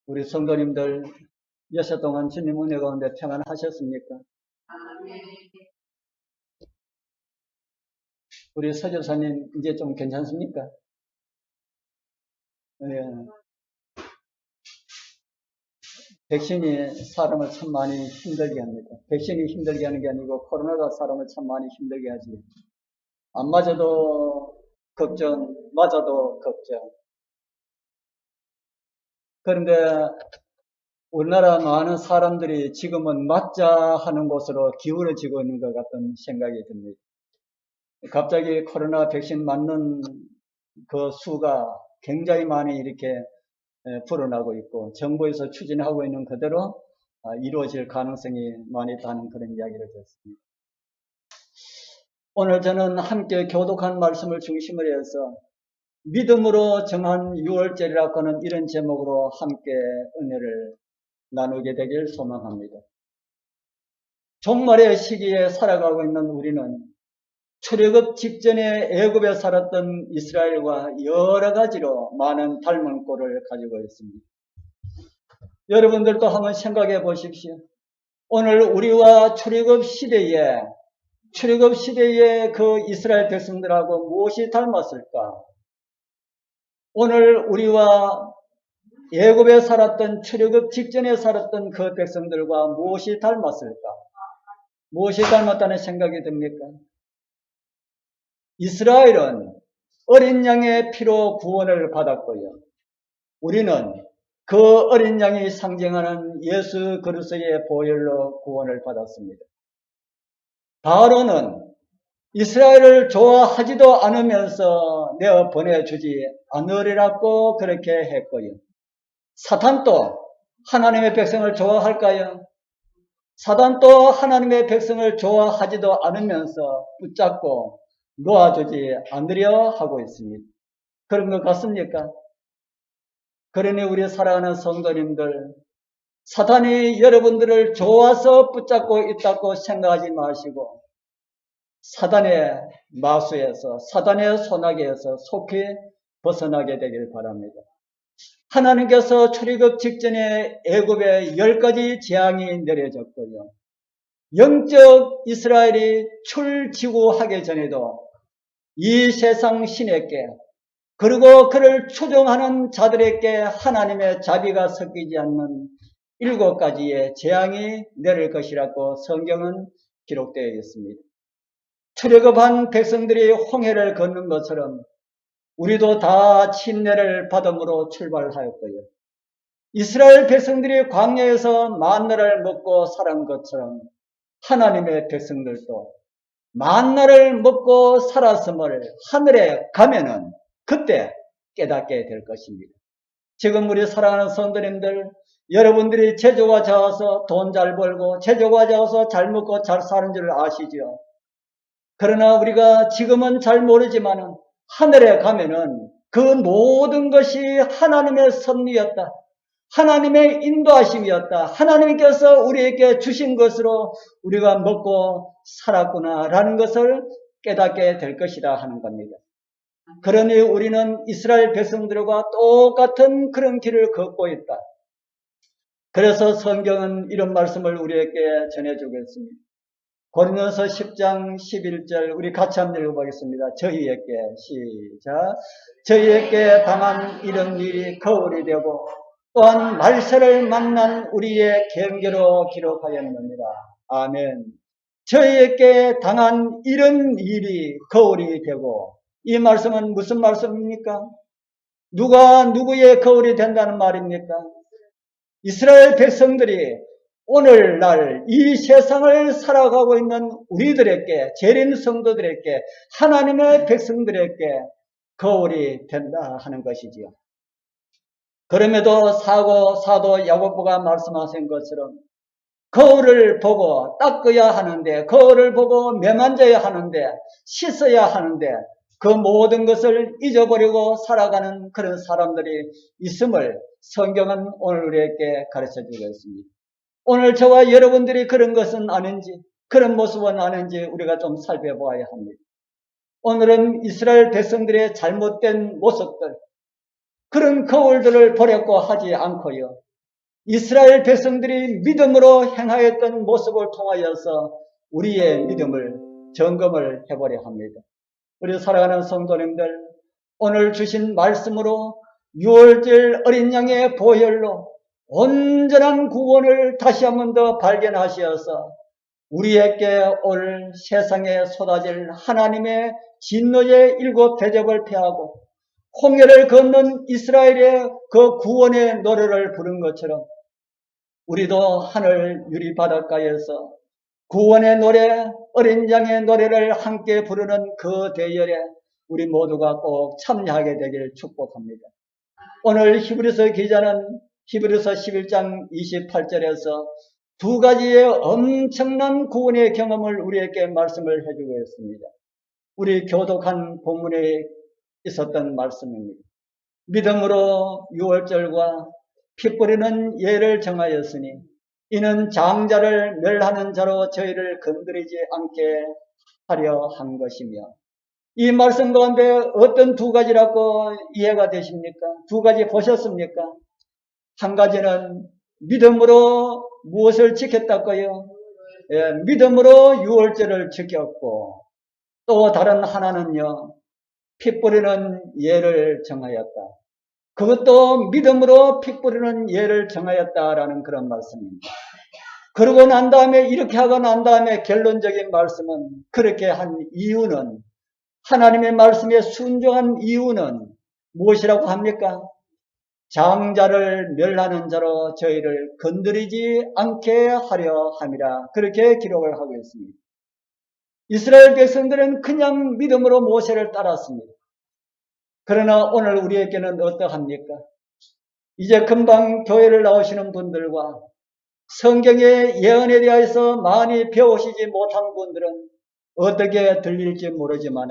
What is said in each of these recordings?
우리 성도님들 여섯 동안 주님 은혜 가운데 평안하셨습니까? 우리 서교사님 이제 좀 괜찮습니까? 네. 백신이 사람을 참 많이 힘들게 합니다. 백신이 힘들게 하는 게 아니고 코로나가 사람을 참 많이 힘들게 하지. 안 맞아도 걱정, 맞아도 걱정. 그런데 우리나라 많은 사람들이 지금은 맞자 하는 곳으로 기울어지고 있는 것 같은 생각이 듭니다. 갑자기 코로나 백신 맞는 그 수가 굉장히 많이 이렇게 불어나고 있고 정부에서 추진하고 있는 그대로 이루어질 가능성이 많이 있다는 그런 이야기를 듣습니다. 오늘 저는 함께 교독한 말씀을 중심으로 해서 믿음으로 정한 6월절이라고 하는 이런 제목으로 함께 은혜를 나누게 되길 소망합니다. 종말의 시기에 살아가고 있는 우리는 출애굽 직전에 애굽에 살았던 이스라엘과 여러 가지로 많은 닮은 꼴을 가지고 있습니다. 여러분들도 한번 생각해 보십시오. 오늘 우리와 출애굽 시대에 그 이스라엘 백성들하고 무엇이 닮았을까? 오늘 우리와 애굽에 살았던 출애굽 직전에 살았던 그 백성들과 무엇이 닮았을까? 무엇이 닮았다는 생각이 듭니까? 이스라엘은 어린 양의 피로 구원을 받았고요. 우리는 그 어린 양이 상징하는 예수 그리스도의 보혈로 구원을 받았습니다. 바로는 이스라엘을 좋아하지도 않으면서 내어 보내주지 않으리라고 그렇게 했고요. 사탄도 하나님의 백성을 좋아할까요? 사탄도 하나님의 백성을 좋아하지도 않으면서 붙잡고 놓아주지 않으려 하고 있습니다. 그런 것 같습니까? 그러니 우리 사랑하는 성도님들, 사탄이 여러분들을 좋아서 붙잡고 있다고 생각하지 마시고 사단의 마수에서, 사단의 소나기에서 속히 벗어나게 되길 바랍니다. 하나님께서 출애굽 직전에 애굽에 10가지 재앙이 내려졌고요. 영적 이스라엘이 출지구하기 전에도 이 세상 신에게 그리고 그를 추종하는 자들에게 하나님의 자비가 섞이지 않는 7가지의 재앙이 내릴 것이라고 성경은 기록되어 있습니다. 출애굽한 백성들이 홍해를 걷는 것처럼 우리도 다 침례를 받음으로 출발하였고요. 이스라엘 백성들이 광야에서 만나를 먹고 살은 것처럼 하나님의 백성들도 만나를 먹고 살았음을 하늘에 가면은 그때 깨닫게 될 것입니다. 지금 우리 사랑하는 성도님들, 여러분들이 제조가 좋아서 돈 잘 벌고 제조가 좋아서 잘 먹고 잘 사는 줄 아시죠? 그러나 우리가 지금은 잘 모르지만은 하늘에 가면은 그 모든 것이 하나님의 섭리였다. 하나님의 인도하심이었다. 하나님께서 우리에게 주신 것으로 우리가 먹고 살았구나라는 것을 깨닫게 될 것이다 하는 겁니다. 그러니 우리는 이스라엘 백성들과 똑같은 그런 길을 걷고 있다. 그래서 성경은 이런 말씀을 우리에게 전해주겠습니다. 고린도서 10장 11절 우리 같이 한번 읽어보겠습니다. 저희에게 당한 이런 일이 거울이 되고 또한 말세를 만난 우리의 경계로 기록하였느니라. 아멘. 저희에게 당한 이런 일이 거울이 되고, 이 말씀은 무슨 말씀입니까? 누가 누구의 거울이 된다는 말입니까? 이스라엘 백성들이 오늘날 이 세상을 살아가고 있는 우리들에게, 재림 성도들에게, 하나님의 백성들에게 거울이 된다 하는 것이지요. 그럼에도 사도 야고보가 말씀하신 것처럼 거울을 보고 닦아야 하는데, 거울을 보고 매만져야 하는데, 씻어야 하는데 그 모든 것을 잊어버리고 살아가는 그런 사람들이 있음을 성경은 오늘 우리에게 가르쳐 주고 있습니다. 오늘 저와 여러분들이 그런 것은 아닌지, 그런 모습은 아닌지 우리가 좀 살펴봐야 합니다. 오늘은 이스라엘 백성들의 잘못된 모습들, 그런 거울들을 보려고 하지 않고요. 이스라엘 백성들이 믿음으로 행하였던 모습을 통하여서 우리의 믿음을 점검을 해보려 합니다. 우리 사랑하는 성도님들, 오늘 주신 말씀으로 6월절 어린 양의 보혈로 온전한 구원을 다시 한 번 더 발견하시어서 우리에게 올 세상에 쏟아질 하나님의 진노의 일곱 대접을 피하고 홍해를 건넌 이스라엘의 그 구원의 노래를 부른 것처럼 우리도 하늘 유리 바닷가에서 구원의 노래, 어린 양의 노래를 함께 부르는 그 대열에 우리 모두가 꼭 참여하게 되길 축복합니다. 오늘 히브리서 기자는 히브리서 11장 28절에서 두 가지의 엄청난 구원의 경험을 우리에게 말씀을 해주고 있습니다. 우리 교독한 본문에 있었던 말씀입니다. 믿음으로 유월절과 피 뿌리는 예를 정하였으니 이는 장자를 멸하는 자로 저희를 건드리지 않게 하려 한 것이며, 이 말씀 가운데 어떤 두 가지라고 이해가 되십니까? 두 가지 보셨습니까? 한 가지는 믿음으로 무엇을 지켰다고요? 예, 믿음으로 유월절을 지켰고, 또 다른 하나는요, 피 뿌리는 예를 정하였다. 그것도 믿음으로 피 뿌리는 예를 정하였다라는 그런 말씀입니다. 그러고 난 다음에, 이렇게 하고 난 다음에 결론적인 말씀은, 그렇게 한 이유는, 하나님의 말씀에 순종한 이유는 무엇이라고 합니까? 장자를 멸하는 자로 저희를 건드리지 않게 하려 함이라, 그렇게 기록을 하고 있습니다. 이스라엘 백성들은 그냥 믿음으로 모세를 따랐습니다. 그러나 오늘 우리에게는 어떠합니까? 이제 금방 교회를 나오시는 분들과 성경의 예언에 대해서 많이 배우시지 못한 분들은 어떻게 들릴지 모르지만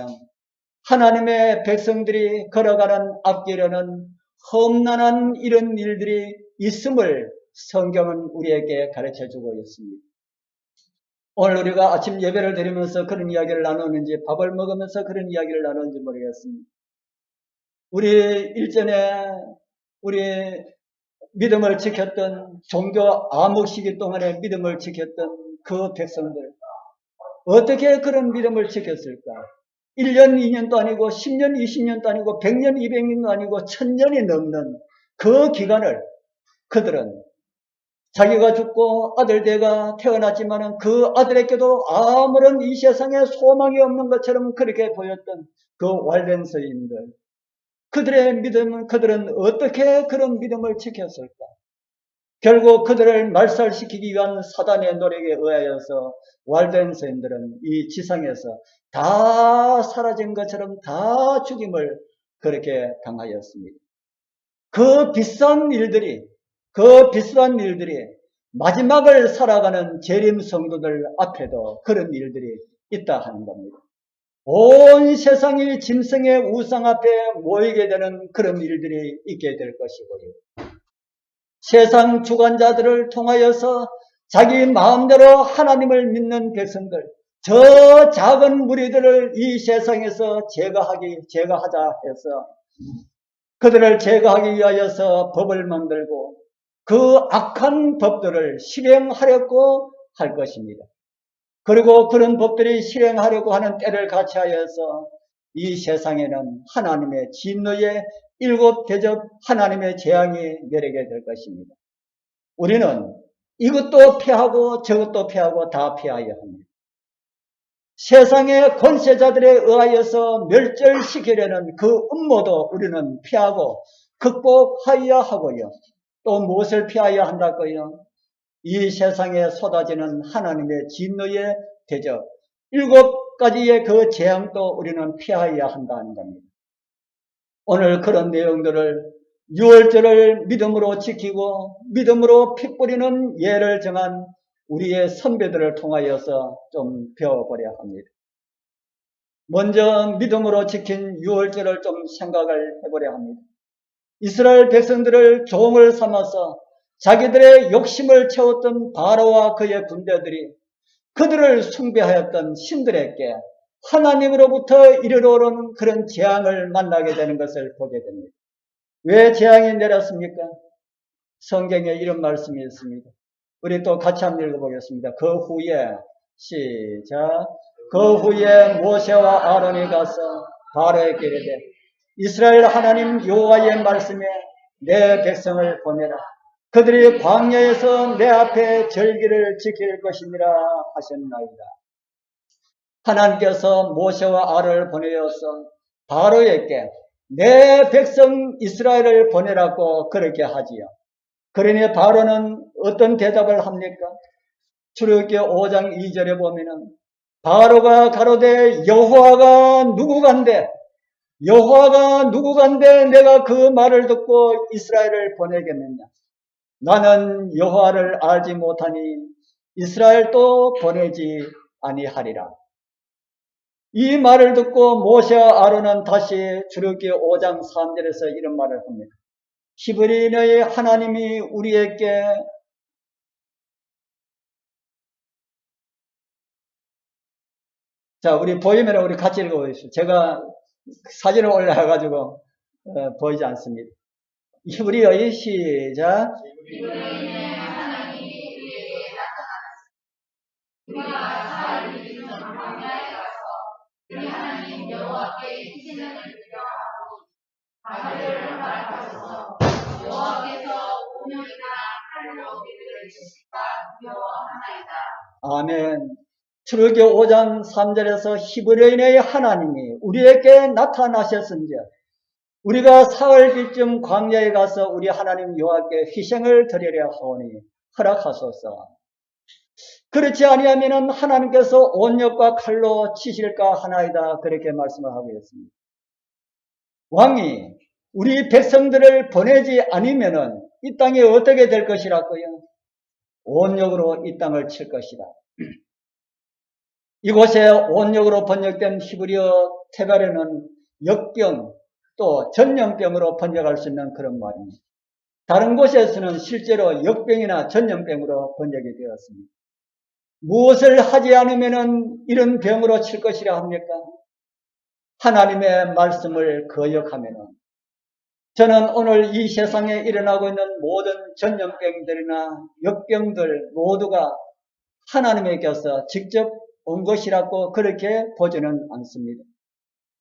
하나님의 백성들이 걸어가는 앞길에는 험난한 이런 일들이 있음을 성경은 우리에게 가르쳐주고 있습니다. 오늘 우리가 아침 예배를 드리면서 그런 이야기를 나누는지, 밥을 먹으면서 그런 이야기를 나누는지 모르겠습니다. 우리 일전에 우리 믿음을 지켰던, 종교 암흑 시기 동안에 믿음을 지켰던 그 백성들, 어떻게 그런 믿음을 지켰을까? 1년, 2년도 아니고 10년, 20년도 아니고 100년, 200년도 아니고 1000년이 넘는 그 기간을 그들은 자기가 죽고 아들대가 태어났지만 그 아들에게도 아무런 이 세상에 소망이 없는 것처럼 그렇게 보였던 그 왈덴서인들, 그들의 믿음은, 그들은 어떻게 그런 믿음을 지켰을까? 결국 그들을 말살시키기 위한 사단의 노력에 의하여서 왈덴서인들은 이 지상에서 다 사라진 것처럼 다 죽임을 그렇게 당하였습니다. 그 비싼 일들이 마지막을 살아가는 재림 성도들 앞에도 그런 일들이 있다 하는 겁니다. 온 세상이 짐승의 우상 앞에 모이게 되는 그런 일들이 있게 될 것이고요. 세상 주관자들을 통하여서 자기 마음대로 하나님을 믿는 백성들, 저 작은 무리들을 이 세상에서 제거하자 해서 그들을 제거하기 위하여서 법을 만들고 그 악한 법들을 실행하려고 할 것입니다. 그리고 그런 법들이 실행하려고 하는 때를 같이하여서 이 세상에는 하나님의 진노의 일곱 대접, 하나님의 재앙이 내리게 될 것입니다. 우리는 이것도 피하고 저것도 피하고 다 피하여야 합니다. 세상의 권세자들에 의하여서 멸절시키려는 그 음모도 우리는 피하고 극복하여야 하고요. 또 무엇을 피하여야 한다고요? 이 세상에 쏟아지는 하나님의 진노의 대접, 7가지의 그 재앙도 우리는 피하여야 한다는 겁니다. 오늘 그런 내용들을 6월절을 믿음으로 지키고 믿음으로 피 뿌리는 예를 정한 우리의 선배들을 통하여서 좀 배워보려 합니다. 먼저 믿음으로 지킨 6월절을 좀 생각을 해보려 합니다. 이스라엘 백성들을 종을 삼아서 자기들의 욕심을 채웠던 바로와 그의 군대들이 그들을 숭배하였던 신들에게 하나님으로부터 이르러오는 그런 재앙을 만나게 되는 것을 보게 됩니다. 왜 재앙이 내렸습니까? 성경에 이런 말씀이 있습니다. 우리 또 같이 한번 읽어보겠습니다. 그 후에 시작. 그 후에 모세와 아론이 가서 바로에게 이르되 이스라엘 하나님 여호와의 말씀에 내 백성을 보내라. 그들이 광야에서 내 앞에 절기를 지킬 것이니라 하셨나이다. 하나님께서 모세와 아론을 보내어서 바로에게 내 백성 이스라엘을 보내라고 그렇게 하지요. 그러니 바로는 어떤 대답을 합니까? 출애굽기 5장 2절에 보면은 바로가 가로되 여호와가 누구간데 내가 그 말을 듣고 이스라엘을 보내겠느냐? 나는 여호와를 알지 못하니 이스라엘도 보내지 아니하리라. 이 말을 듣고 모세와 아론은 다시 출애굽기 5장 3절에서 이런 말을 합니다. 히브리인의 하나님이 우리에게 자, 우리 보이면 우리 같이 읽어보십시오. 제가 사진을 올려가지고 보이지 않습니다. 히브리어의 시작. 히브리인의 하나님이 우리에게 나타나셨습니다. 우리가 사흘 이르는 광야에 가서 우리 하나님 여호와께 희생을 드려하고 바벨을 말하셔서 여호와께서 오명이나 칼로 우리를 치실까 두려워하나이다. 아멘. 출애굽기 5장 3절에서 히브리인의 하나님이 우리에게 나타나셨은즉 우리가 사흘쯤 광야에 가서 우리 하나님 여호와께 희생을 드리려 하오니 허락하소서. 그렇지 아니하면 하나님께서 온역과 칼로 치실까 하나이다. 그렇게 말씀을 하고 있습니다. 왕이 우리 백성들을 보내지 않으면 이 땅이 어떻게 될 것이라고요? 온역으로 이 땅을 칠 것이다. 이곳에 온역으로 번역된 히브리어 테발에는 역병 또 전염병으로 번역할 수 있는 그런 말입니다. 다른 곳에서는 실제로 역병이나 전염병으로 번역이 되었습니다. 무엇을 하지 않으면 이런 병으로 칠 것이라 합니까? 하나님의 말씀을 거역하면 저는 오늘 이 세상에 일어나고 있는 모든 전염병들이나 역병들 모두가 하나님에게서 직접 온 것이라고 그렇게 보지는 않습니다.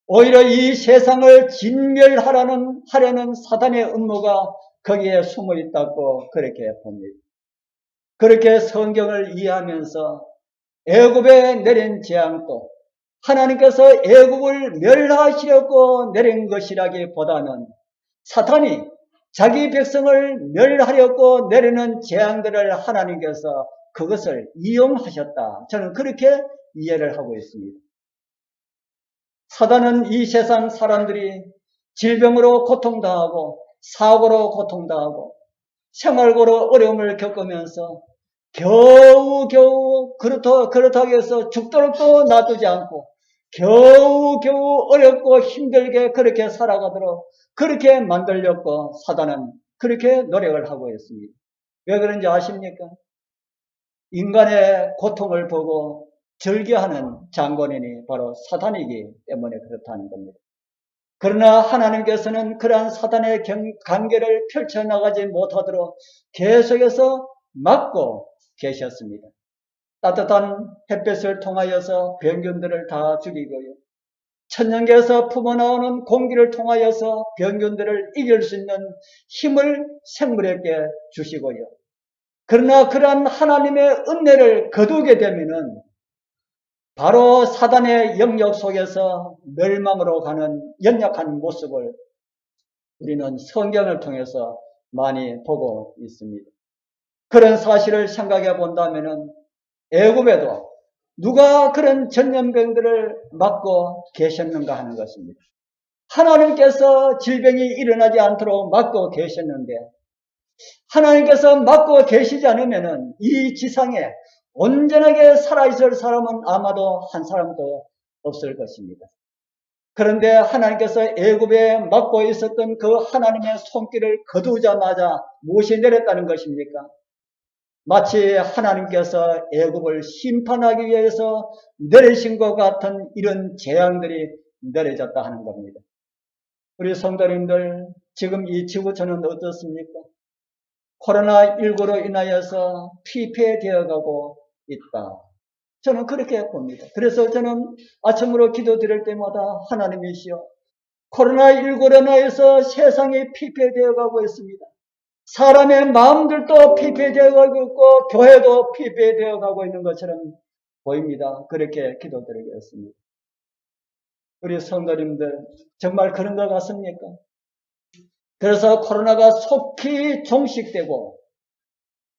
오히려 이 세상을 진멸하려는 사단의 음모가 거기에 숨어 있다고 그렇게 봅니다. 그렇게 성경을 이해하면서 애굽에 내린 재앙도 하나님께서 애굽을 멸하시려고 내린 것이라기보다는 사탄이 자기 백성을 멸하려고 내리는 재앙들을 하나님께서 그것을 이용하셨다. 저는 그렇게 이해를 하고 있습니다. 사단은 이 세상 사람들이 질병으로 고통당하고 사고로 생활고로 어려움을 겪으면서 겨우겨우 그렇다고 해서 죽도록도 놔두지 않고 겨우겨우 어렵고 힘들게 그렇게 살아가도록 그렇게 만들려고 사단은 그렇게 노력을 하고 있습니다. 왜 그런지 아십니까? 인간의 고통을 보고 절개하는 장본인이 바로 사단이기 때문에 그렇다는 겁니다. 그러나 하나님께서는 그러한 사단의 관계를 펼쳐나가지 못하도록 계속해서 막고 계셨습니다. 따뜻한 햇볕을 통하여서 병균들을 다 죽이고요. 천연계에서 품어나오는 공기를 통하여서 병균들을 이길 수 있는 힘을 생물에게 주시고요. 그러나 그러한 하나님의 은혜를 거두게 되면은 바로 사단의 영역 속에서 멸망으로 가는 연약한 모습을 우리는 성경을 통해서 많이 보고 있습니다. 그런 사실을 생각해 본다면은 애굽에도 누가 그런 전염병들을 막고 계셨는가 하는 것입니다. 하나님께서 질병이 일어나지 않도록 막고 계셨는데 하나님께서 막고 계시지 않으면은 이 지상에 온전하게 살아있을 사람은 아마도 한 사람도 없을 것입니다. 그런데 하나님께서 애굽에 막고 있었던 그 하나님의 손길을 거두자마자 무엇이 내렸다는 것입니까? 마치 하나님께서 애굽을 심판하기 위해서 내리신 것 같은 이런 재앙들이 내려졌다 하는 겁니다. 우리 성도님들 지금 이 지구촌은 어떻습니까? 코로나19로 인하여서 피폐되어 가고 있다. 저는 그렇게 봅니다. 그래서 저는 아침으로 기도 드릴 때마다 하나님이시여, 코로나19로 인하여서 세상이 피폐되어 가고 있습니다. 사람의 마음들도 피폐되어 가고 있고 교회도 피폐되어 가고 있는 것처럼 보입니다. 그렇게 기도드리겠습니다. 우리 성도님들 정말 그런 것 같습니까? 그래서 코로나가 속히 종식되고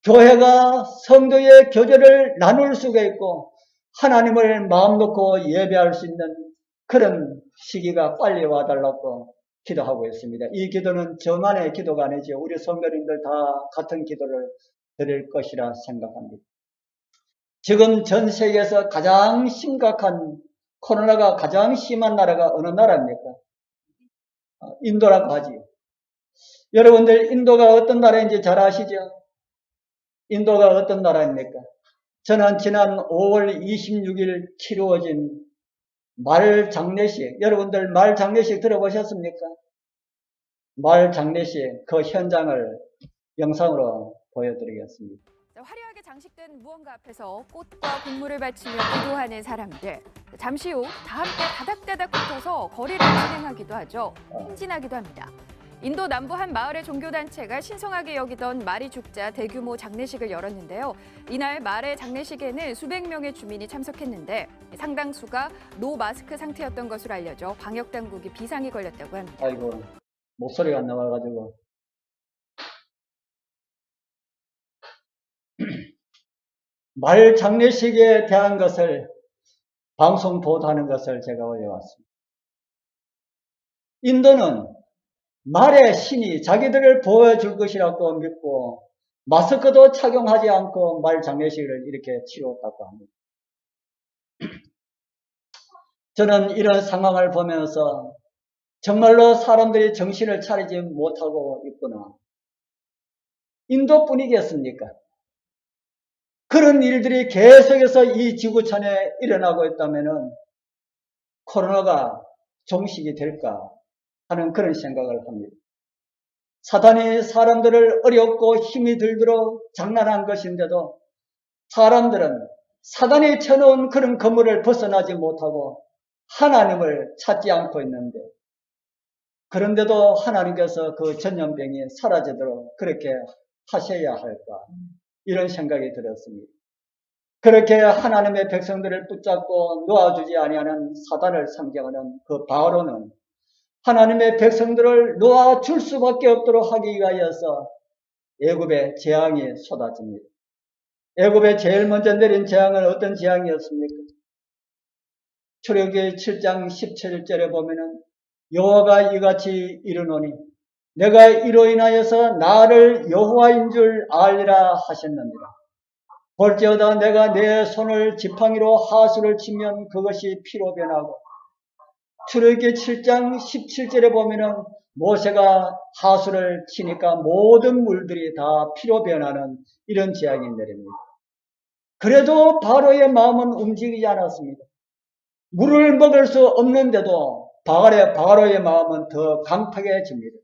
교회가 성도의 교제를 나눌 수가 있고 하나님을 마음 놓고 예배할 수 있는 그런 시기가 빨리 와달라고 기도하고 있습니다. 이 기도는 저만의 기도가 아니죠. 우리 성도님들 다 같은 기도를 드릴 것이라 생각합니다. 지금 전 세계에서 가장 심각한 코로나가 가장 심한 나라가 어느 나라입니까? 인도라고 하지요. 여러분들 인도가 어떤 나라인지 잘 아시죠? 인도가 어떤 나라입니까? 저는 지난 5월 26일 치루어진 말 장례식, 여러분들 말 장례식 들어보셨습니까? 말 장례식 그 현장을 영상으로 보여드리겠습니다. 화려하게 장식된 무언가 앞에서 꽃과 국물을 바치며 기도하는 사람들. 잠시 후 다 함께 다닥다닥 붙어서 거리를 진행하기도 하죠. 행진하기도 합니다. 인도 남부 한 마을의 종교단체가 신성하게 여기던 말이 죽자 대규모 장례식을 열었는데요. 이날 말의 장례식에는 수백 명의 주민이 참석했는데 상당수가 노마스크 상태였던 것으로 알려져 방역당국이 비상이 걸렸다고 합니다. 아이고, 목소리가 안 나와가지고. 말 장례식에 대한 것을 방송 보도하는 것을 제가 올려왔습니다. 인도는 말의 신이 자기들을 보호해줄 것이라고 믿고 마스크도 착용하지 않고 말 장례식을 이렇게 치렀다고 합니다. 저는 이런 상황을 보면서 정말로 사람들이 정신을 차리지 못하고 있구나. 인도뿐이겠습니까? 그런 일들이 계속해서 이 지구촌에 일어나고 있다면 코로나가 종식이 될까 하는 그런 생각을 합니다. 사단이 사람들을 어렵고 힘이 들도록 장난한 것인데도 사람들은 사단이 쳐놓은 그런 그물을 벗어나지 못하고 하나님을 찾지 않고 있는데, 그런데도 하나님께서 그 전염병이 사라지도록 그렇게 하셔야 할까, 이런 생각이 들었습니다. 그렇게 하나님의 백성들을 붙잡고 놓아주지 아니하는 사단을 상징하는 그 바로는 하나님의 백성들을 놓아줄 수밖에 없도록 하기 위하여서 애굽의 재앙이 쏟아집니다. 애굽에 제일 먼저 내린 재앙은 어떤 재앙이었습니까? 출애굽기 7장 17절에 보면은 여호와가 이같이 이르노니 내가 이로 인하여서 나를 여호와인 줄 알리라 하셨느니라. 볼지어다 내가 내 손을 지팡이로 하수를 치면 그것이 피로 변하고, 출애굽기 7장 17절에 보면은 모세가 하수를 치니까 모든 물들이 다 피로 변하는 이런 재앙이 내립니다. 그래도 바로의 마음은 움직이지 않았습니다. 물을 먹을 수 없는데도 바로의 마음은 더 강팍해집니다.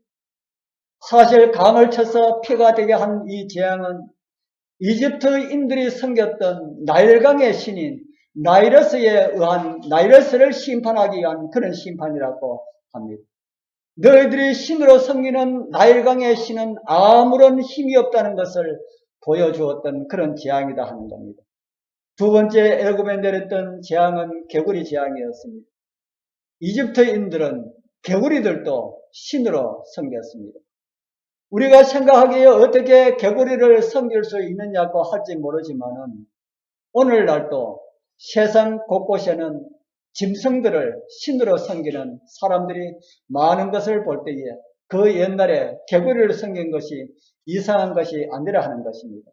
사실 강을 쳐서 피가 되게 한 이 재앙은 이집트인들이 섬겼던 나일강의 신인 나이러스에 의한, 나이러스를 심판하기 위한 그런 심판이라고 합니다. 너희들이 신으로 섬기는 나일강의 신은 아무런 힘이 없다는 것을 보여주었던 그런 재앙이다 하는 겁니다. 두 번째 애굽에 내렸던 재앙은 개구리 재앙이었습니다. 이집트인들은 개구리들도 신으로 섬겼습니다. 우리가 생각하기에 어떻게 개구리를 섬길 수 있느냐고 할지 모르지만은 오늘날도 세상 곳곳에는 짐승들을 신으로 섬기는 사람들이 많은 것을 볼 때에 그 옛날에 개구리를 섬긴 것이 이상한 것이 아니라 하는 것입니다.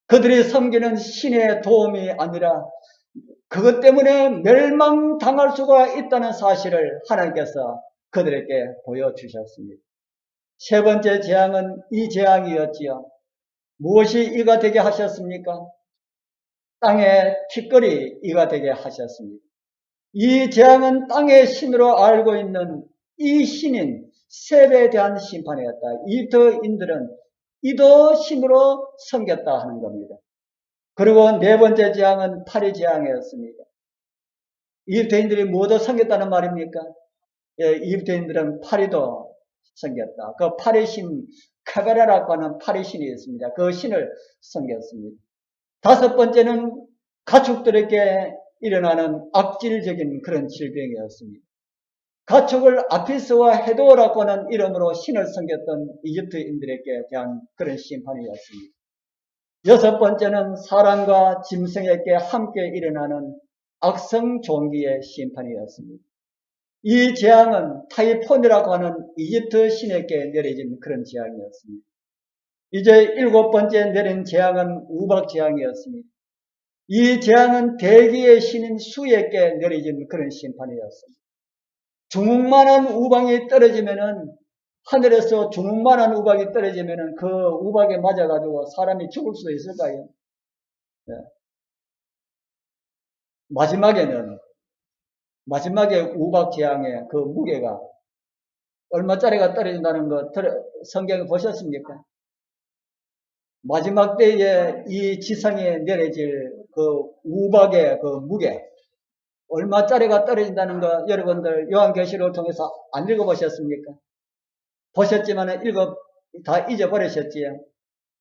그들이 섬기는 신의 도움이 아니라 그것 때문에 멸망당할 수가 있다는 사실을 하나님께서 그들에게 보여주셨습니다. 세 번째 재앙은 이 재앙이었지요. 무엇이 이가 되게 하셨습니까? 땅의 티끌이 이가 되게 하셨습니다. 이 재앙은 땅의 신으로 알고 있는 이 신인 셋에 대한 심판이었다. 이집트인들은 이도 신으로 섬겼다 하는 겁니다. 그리고 네 번째 재앙은 파리 재앙이었습니다. 이집트인들이 뭐도 섬겼다는 말입니까? 예, 이집트인들은 파리도 섬겼다. 그 파리 신 카베라라고 하는 파리 신이 있습니다. 그 신을 섬겼습니다. 다섯 번째는 가축들에게 일어나는 악질적인 그런 질병이었습니다. 가축을 아피스와 헤도라고 하는 이름으로 신을 섬겼던 이집트인들에게 대한 그런 심판이었습니다. 여섯 번째는 사람과 짐승에게 함께 일어나는 악성 종기의 심판이었습니다. 이 재앙은 타이폰이라고 하는 이집트 신에게 내려진 그런 재앙이었습니다. 이제 일곱 번째 내린 재앙은 우박 재앙이었습니다. 이 재앙은 대기의 신인 수에게 내려진 그런 심판이었습니다. 주먹만한 우박이 떨어지면은, 하늘에서 주먹만한 우박이 떨어지면은 그 우박에 맞아가지고 사람이 죽을 수도 있을까요? 네. 마지막에 우박 재앙의 그 무게가 얼마짜리가 떨어진다는 거 성경에 보셨습니까? 마지막 때에 이 지상에 내려질 그 우박의 그 무게, 얼마짜리가 떨어진다는 거 여러분들 요한계시록을 통해서 안 읽어보셨습니까? 보셨지만 다 잊어버리셨지요?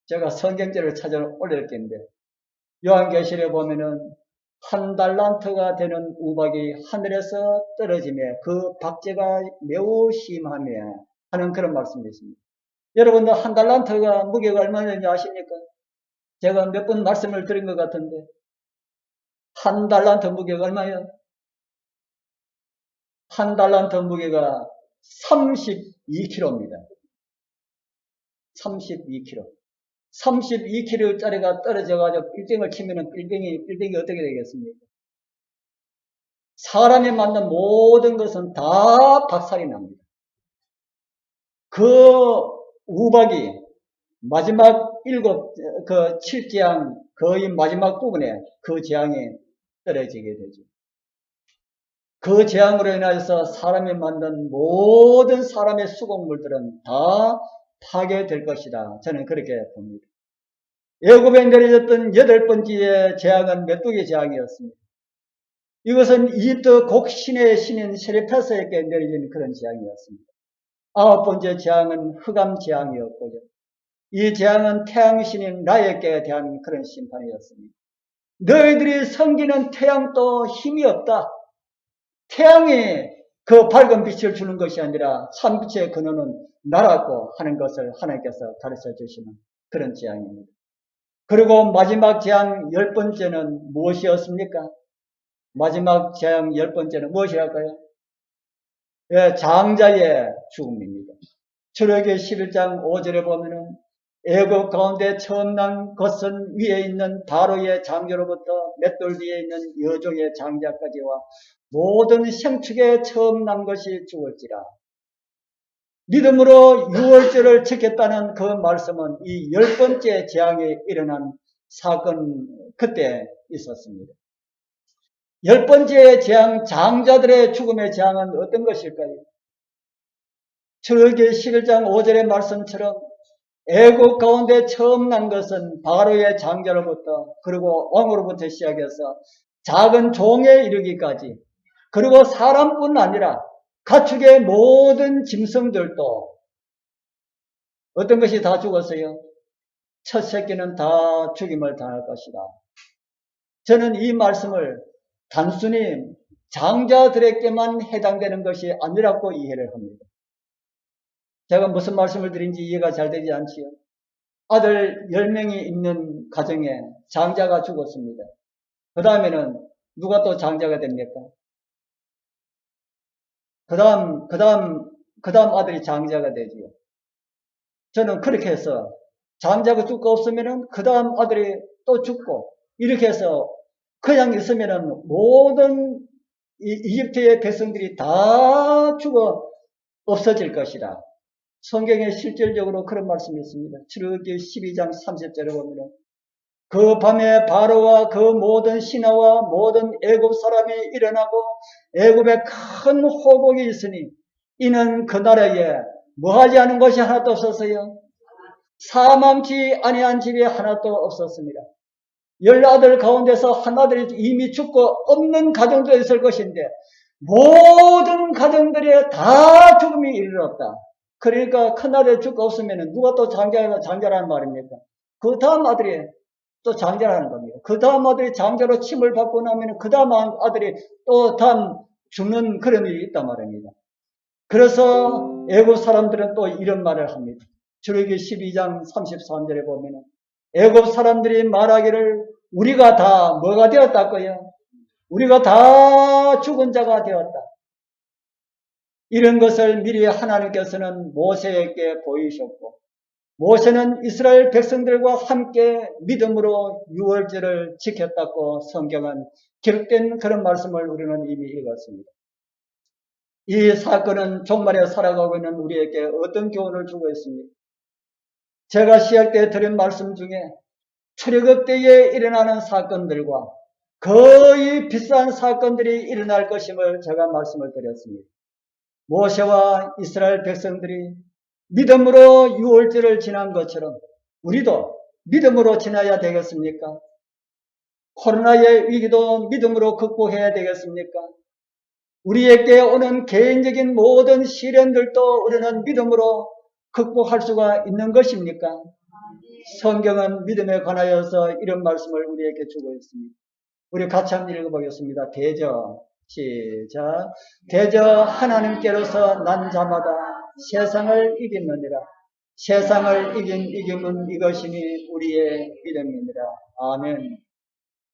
제가 성경절을 찾아 올릴 텐데, 요한계시록에 보면은 한 달란트가 되는 우박이 하늘에서 떨어지며 그 박제가 매우 심하며 하는 그런 말씀이 있습니다. 여러분들 한 달란트가 무게가 얼마인지 아십니까? 제가 몇 번 말씀을 드린 것 같은데, 한 달란트 무게가 얼마예요? 한 달란트 무게가 32kg입니다. 32kg. 32kg짜리가 떨어져가지고 빌딩을 치면은 빌딩이 어떻게 되겠습니까? 사람이 만든 모든 것은 다 박살이 납니다. 그 우박이 마지막 그 7재앙 거의 마지막 부분에 그 재앙이 떨어지게 되죠. 그 재앙으로 인해서 사람이 만든 모든 사람의 수공물들은 다 파괴될 것이다. 저는 그렇게 봅니다. 애굽에 내려졌던 여덟 번째 재앙은 메뚜기 재앙이었습니다. 이것은 이집트 곡신의 신인 세르파스에게 내려진 그런 재앙이었습니다. 아홉 번째 재앙은 흑암 재앙이었고요. 이 재앙은 태양신인 라에게 대한 그런 심판이었습니다. 너희들이 섬기는 태양도 힘이 없다. 태양이 그 밝은 빛을 주는 것이 아니라 참빛의 근원은 나라고 하는 것을 하나님께서 가르쳐 주시는 그런 재앙입니다. 그리고 마지막 재앙 열 번째는 무엇이었습니까? 마지막 재앙 열 번째는 무엇이랄까요? 예, 장자의 죽음입니다. 출애굽기 11장 5절에 보면은 애굽 가운데 처음 난 것은 위에 있는 바로의 장자로부터 맷돌 위에 있는 여종의 장자까지와 모든 생축에 처음 난 것이 죽을지라. 믿음으로 유월절을 지켰다는 그 말씀은 이 열 번째 재앙이 일어난 사건 그때 있었습니다. 열 번째 재앙, 장자들의 죽음의 재앙은 어떤 것일까요? 출애굽기 11장 5절의 말씀처럼 애국 가운데 처음 난 것은 바로의 장자로부터 그리고 왕으로부터 시작해서 작은 종에 이르기까지 그리고 사람뿐 아니라 가축의 모든 짐승들도 어떤 것이 다 죽었어요? 첫 새끼는 다 죽임을 당할 것이다. 저는 이 말씀을 단순히 장자들에게만 해당되는 것이 아니라고 이해를 합니다. 제가 무슨 말씀을 드린지 이해가 잘 되지 않지요? 아들 10명이 있는 가정에 장자가 죽었습니다. 그 다음에는 누가 또 장자가 됩니까? 그 다음 아들이 장자가 되지요. 저는 그렇게 해서 장자가 죽고 없으면은 그 다음 아들이 또 죽고 이렇게 해서 그냥 있으면은 모든 이집트의 백성들이 다 죽어 없어질 것이다. 성경에 실질적으로 그런 말씀이 있습니다. 출애굽기 12장 30절에 보면은 그 밤에 바로와 그 모든 신하와 모든 애굽 사람이 일어나고 애굽에 큰 호곡이 있으니 이는 그 나라에 뭐하지 않은 것이 하나도 없었어요. 사망치 아니한 집이 하나도 없었습니다. 10아들 가운데서 한 아들이 이미 죽고 없는 가정도 있을 것인데 모든 가정들이 다 죽음이 이르렀다. 그러니까 큰아들이 죽고 없으면 누가 또 장자라는 말입니까? 그 다음 아들이 또 장자라는 겁니다. 그 다음 아들이 장자로 침을 받고 나면 그 다음 아들이 또 다음 죽는 그런 일이 있단 말입니다. 그래서 애국 사람들은 또 이런 말을 합니다. 출애굽기 12장 33절에 보면 애국 사람들이 말하기를 우리가 다 뭐가 되었다고요? 우리가 다 죽은 자가 되었다. 이런 것을 미리 하나님께서는 모세에게 보이셨고 모세는 이스라엘 백성들과 함께 믿음으로 유월절을 지켰다고 성경은 기록된 그런 말씀을 우리는 이미 읽었습니다. 이 사건은 종말에 살아가고 있는 우리에게 어떤 교훈을 주고 있습니까? 제가 시작 때 드린 말씀 중에 출애굽 때에 일어나는 사건들과 거의 비슷한 사건들이 일어날 것임을 제가 말씀을 드렸습니다. 모세와 이스라엘 백성들이 믿음으로 유월절을 지난 것처럼 우리도 믿음으로 지나야 되겠습니까? 코로나의 위기도 믿음으로 극복해야 되겠습니까? 우리에게 오는 개인적인 모든 시련들도 우리는 믿음으로 극복할 수가 있는 것입니까? 성경은 믿음에 관하여서 이런 말씀을 우리에게 주고 있습니다. 우리 같이 한번 읽어보겠습니다. 대저 시작. 대저 하나님께로서 난 자마다 세상을 이기느니라. 세상을 이긴 이김은 이것이니 우리의 믿음이니라. 아멘.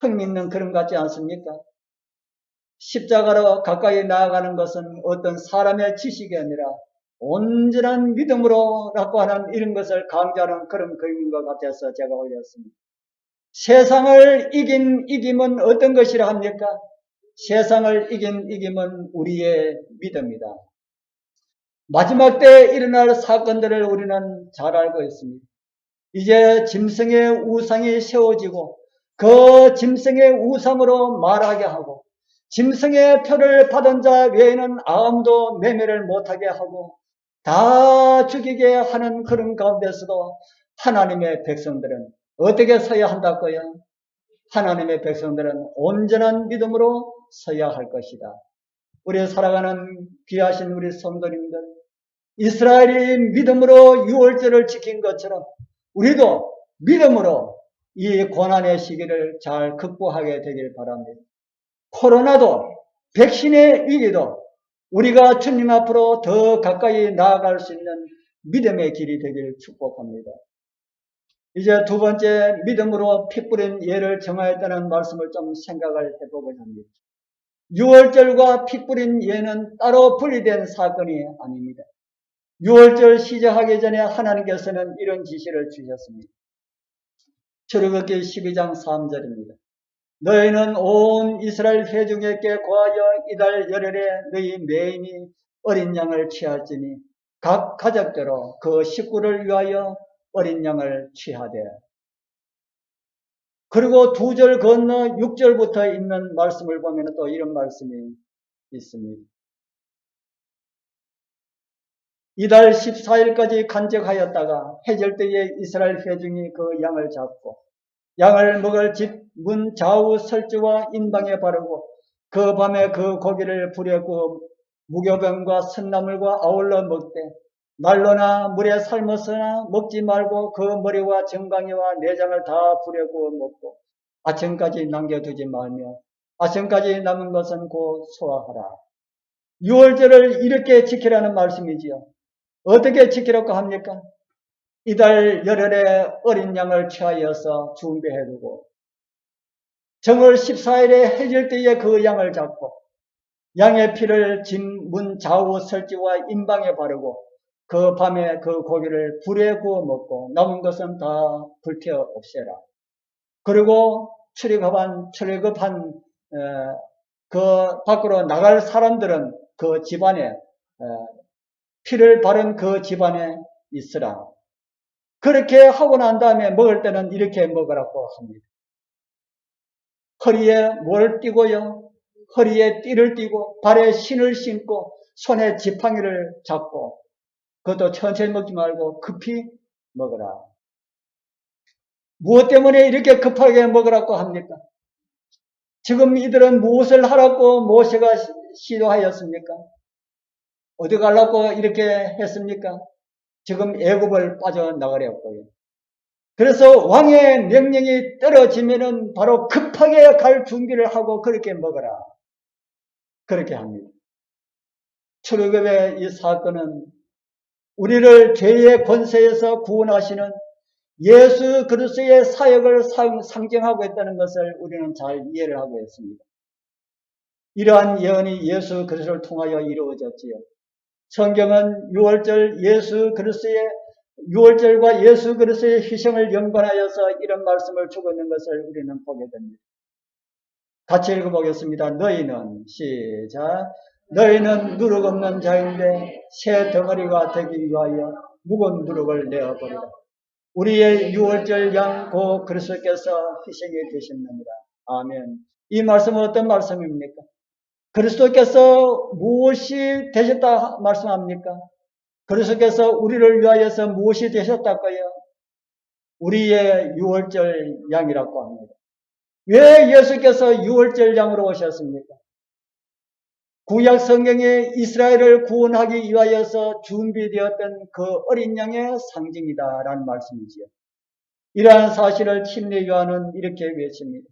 흥미있는 그런 것 같지 않습니까? 십자가로 가까이 나아가는 것은 어떤 사람의 지식이 아니라 온전한 믿음으로라고 하는 이런 것을 강조하는 그런 글인 것 같아서 제가 올렸습니다. 세상을 이긴 이김은 어떤 것이라 합니까? 세상을 이긴 이김은 우리의 믿음이다. 마지막 때 일어날 사건들을 우리는 잘 알고 있습니다. 이제 짐승의 우상이 세워지고 그 짐승의 우상으로 말하게 하고 짐승의 표를 받은 자 외에는 아무도 매매를 못하게 하고 다 죽이게 하는 그런 가운데서도 하나님의 백성들은 어떻게 서야 한다고요? 하나님의 백성들은 온전한 믿음으로 서야 할 것이다. 우리 살아가는 귀하신 우리 성도님들, 이스라엘이 믿음으로 유월절을 지킨 것처럼 우리도 믿음으로 이 고난의 시기를 잘 극복하게 되길 바랍니다. 코로나도 백신의 위기도 우리가 주님 앞으로 더 가까이 나아갈 수 있는 믿음의 길이 되길 축복합니다. 이제 두 번째 믿음으로 피 뿌린 예를 정하였다는 말씀을 좀 생각을 해보고자 합니다. 유월절과 피 뿌린 예는 따로 분리된 사건이 아닙니다. 유월절 시작하기 전에 하나님께서는 이런 지시를 주셨습니다. 출애굽기 12장 3절입니다. 너희는 온 이스라엘 회중에게 고하여 이달 열흘에 너희 매인이 어린 양을 취할지니 각 가족대로 그 식구를 위하여 어린 양을 취하되. 그리고 2절 건너 6절부터 있는 말씀을 보면 또 이런 말씀이 있습니다. 이달 14일까지 간직하였다가 해질 때에 이스라엘 회중이 그 양을 잡고 양을 먹을 집 문 좌우 설주와 인방에 바르고 그 밤에 그 고기를 불에 구워 무교병과 쓴나물과 아울러 먹되 난로나 물에 삶아서나 먹지 말고 그 머리와 정강이와 내장을 다 불에 구워 먹고 아침까지 남겨두지 말며 아침까지 남은 것은 곧 소화하라. 유월절을 이렇게 지키라는 말씀이지요. 어떻게 지키라고 합니까? 이달 열흘에 어린 양을 취하여서 준비해두고 정월 14일에 해질 때에 그 양을 잡고 양의 피를 집 문 좌우 설지와 인방에 바르고 그 밤에 그 고기를 불에 구워 먹고 남은 것은 다 불태워 없애라. 그리고 출애굽한 그 밖으로 나갈 사람들은 그 집안에 피를 바른 그 집안에 있으라. 그렇게 하고 난 다음에 먹을 때는 이렇게 먹으라고 합니다. 허리에 뭘 띠고요? 허리에 띠를 띠고 발에 신을 신고 손에 지팡이를 잡고 그것도 천천히 먹지 말고 급히 먹으라. 무엇 때문에 이렇게 급하게 먹으라고 합니까? 지금 이들은 무엇을 하라고 모세가 시도하였습니까? 어디 가려고 이렇게 했습니까? 지금 애굽을 빠져나가려고요. 그래서 왕의 명령이 떨어지면은 바로 급하게 갈 준비를 하고 그렇게 먹어라. 그렇게 합니다. 출애굽의 이 사건은 우리를 죄의 권세에서 구원하시는 예수 그리스도의 사역을 상징하고 있다는 것을 우리는 잘 이해를 하고 있습니다. 이러한 예언이 예수 그리스도를 통하여 이루어졌지요. 성경은 6월절 예수 그리스도의 6월절과 예수 그리스도의 희생을 연관하여서 이런 말씀을 주고 있는 것을 우리는 보게 됩니다. 같이 읽어보겠습니다. 너희는 시작. 너희는 누룩 없는 자인데 새 덩어리가 되기 위하여 묵은 누룩을 내어버리라. 우리의 6월절 양 고 그리스도께서 희생이 되셨느니라. 아멘. 이 말씀은 어떤 말씀입니까? 그리스도께서 무엇이 되셨다 말씀합니까? 그리스도께서 우리를 위하여서 무엇이 되셨다고요? 우리의 6월절 양이라고 합니다. 왜 예수께서 6월절 양으로 오셨습니까? 구약 성경에 이스라엘을 구원하기 위하여서 준비되었던 그 어린 양의 상징이다라는 말씀이지요. 이러한 사실을 침례 요한은 이렇게 외칩니다.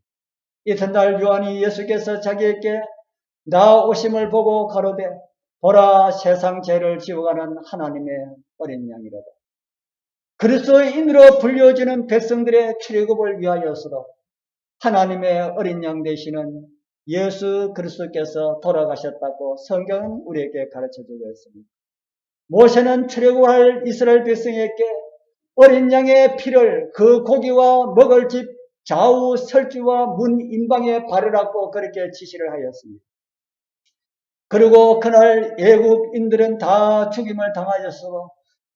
이튿날 요한이 예수께서 자기에게 나오심을 보고 가로되 보라 세상 죄를 지워가는 하나님의 어린 양이로다. 그리스도인으로 불려지는 백성들의 출애굽을 위하여서도 하나님의 어린 양 되시는 예수 그리스도께서 돌아가셨다고 성경은 우리에게 가르쳐주고 있습니다. 모세는 출애굽할 이스라엘 백성에게 어린 양의 피를 그 고기와 먹을 집 좌우 설주와 문 인방에 바르라고 그렇게 지시를 하였습니다. 그리고 그날 애굽인들은 다 죽임을 당하였으므로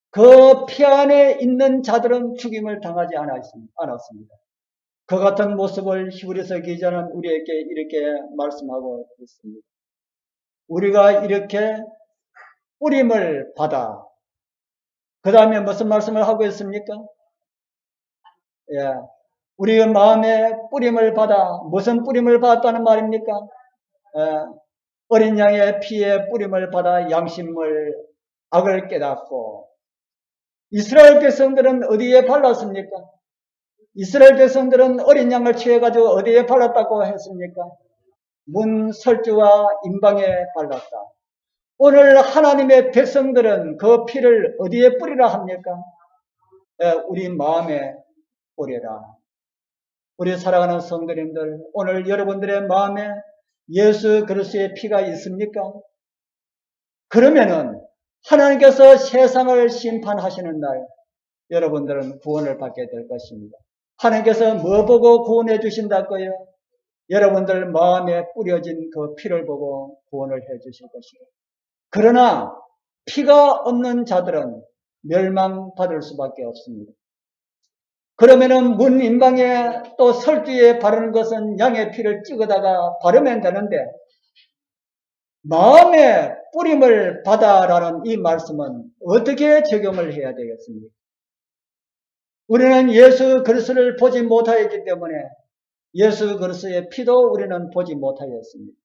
그 피 안에 있는 자들은 죽임을 당하지 않았습니다. 그 같은 모습을 히브리서 기자는 우리에게 이렇게 말씀하고 있습니다. 우리가 이렇게 뿌림을 받아 그 다음에 무슨 말씀을 하고 있습니까? 예, 우리의 마음에 뿌림을 받아 무슨 뿌림을 받았다는 말입니까? 어린 양의 피에 뿌림을 받아 양심을 악을 깨닫고 이스라엘 백성들은 어디에 발랐습니까? 이스라엘 백성들은 어린 양을 취해가지고 어디에 발랐다고 했습니까? 문 설주와 임방에 발랐다. 오늘 하나님의 백성들은 그 피를 어디에 뿌리라 합니까? 우리 마음에 뿌리라. 우리 사랑하는 성도님들, 오늘 여러분들의 마음에 예수 그리스도의 피가 있습니까? 그러면은 하나님께서 세상을 심판하시는 날 여러분들은 구원을 받게 될 것입니다. 하나님께서 뭐 보고 구원해 주신다고요? 여러분들 마음에 뿌려진 그 피를 보고 구원을 해 주실 것이고, 그러나 피가 없는 자들은 멸망받을 수밖에 없습니다. 그러면은 문 인방에 또 설주에 바르는 것은 양의 피를 찍어다가 바르면 되는데 마음에 뿌림을 받아라는 이 말씀은 어떻게 적용을 해야 되겠습니까? 우리는 예수 그리스도를 보지 못하였기 때문에 예수 그리스도의 피도 우리는 보지 못하였습니다.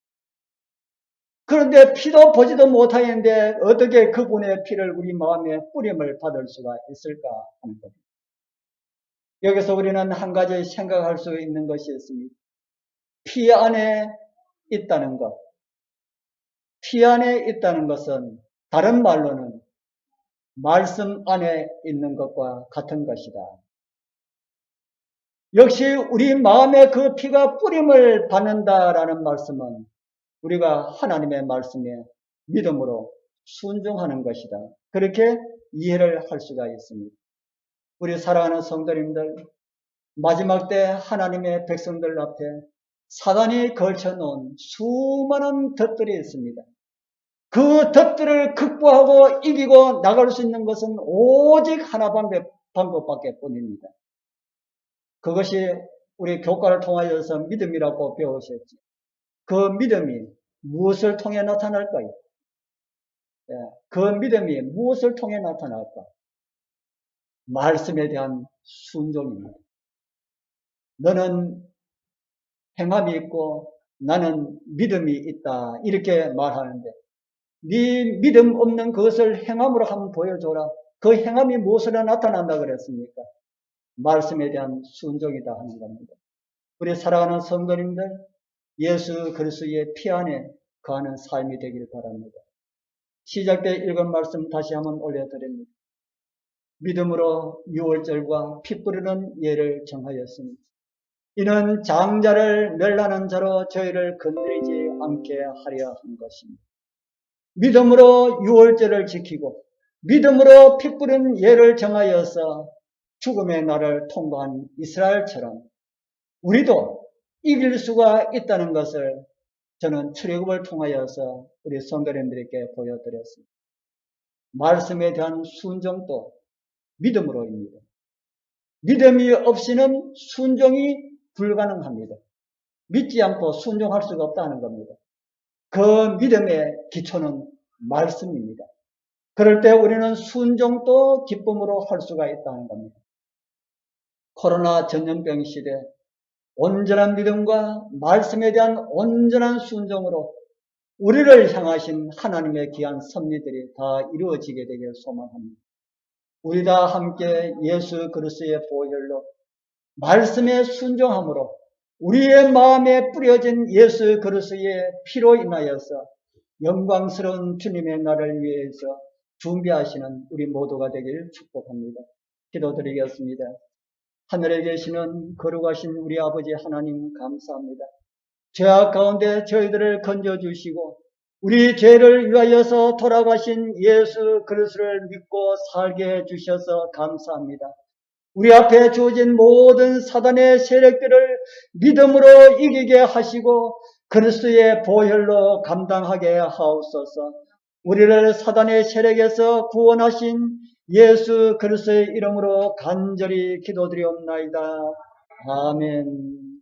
그런데 피도 보지도 못하였는데 어떻게 그분의 피를 우리 마음에 뿌림을 받을 수가 있을까 하는 겁니다. 여기서 우리는 한 가지 생각할 수 있는 것이 있습니다. 피 안에 있다는 것. 피 안에 있다는 것은 다른 말로는 말씀 안에 있는 것과 같은 것이다. 역시 우리 마음에 그 피가 뿌림을 받는다라는 말씀은 우리가 하나님의 말씀에 믿음으로 순종하는 것이다. 그렇게 이해를 할 수가 있습니다. 우리 사랑하는 성도님들, 마지막 때 하나님의 백성들 앞에 사단이 걸쳐놓은 수많은 덫들이 있습니다. 그 덫들을 극복하고 이기고 나갈 수 있는 것은 오직 하나 방법밖에 뿐입니다. 그것이 우리 교과를 통하여서 믿음이라고 배우셨죠. 그 믿음이 무엇을 통해 나타날까요? 그 믿음이 무엇을 통해 나타날까? 말씀에 대한 순종입니다. 너는 행함이 있고 나는 믿음이 있다. 이렇게 말하는데 네 믿음 없는 그것을 행함으로 한번 보여줘라. 그 행함이 무엇으로 나타난다 그랬습니까? 말씀에 대한 순종이다 하는 겁니다. 우리 사랑하는 성도님들, 예수 그리스도의 피 안에 거하는 삶이 되길 바랍니다. 시작 때 읽은 말씀 다시 한번 올려드립니다. 믿음으로 유월절과 피 뿌리는 예를 정하였으니 이는 장자를 멸하는 자로 저희를 건드리지 않게 하려 한 것입니다. 믿음으로 유월절을 지키고 믿음으로 피 뿌린 예를 정하여서 죽음의 날을 통과한 이스라엘처럼 우리도 이길 수가 있다는 것을 저는 출애굽을 통하여서 우리 성도님들에게 보여드렸습니다. 말씀에 대한 순종도 믿음으로입니다. 믿음이 없이는 순종이 불가능합니다. 믿지 않고 순종할 수가 없다는 겁니다. 그 믿음의 기초는 말씀입니다. 그럴 때 우리는 순종도 기쁨으로 할 수가 있다는 겁니다. 코로나 전염병 시대 온전한 믿음과 말씀에 대한 온전한 순종으로 우리를 향하신 하나님의 귀한 섭리들이 다 이루어지게 되길 소망합니다. 우리 다 함께 예수 그리스도의 보혈로 말씀에 순종함으로 우리의 마음에 뿌려진 예수 그리스도의 피로 인하여서 영광스러운 주님의 날을 위해서 준비하시는 우리 모두가 되길 축복합니다. 기도드리겠습니다. 하늘에 계시는 거룩하신 우리 아버지 하나님 감사합니다. 죄악 가운데 저희들을 건져주시고 우리 죄를 위하여서 돌아가신 예수 그리스도를 믿고 살게 해주셔서 감사합니다. 우리 앞에 주어진 모든 사단의 세력들을 믿음으로 이기게 하시고 그리스도의 보혈로 감당하게 하옵소서. 우리를 사단의 세력에서 구원하신 예수 그리스도의 이름으로 간절히 기도드리옵나이다. 아멘.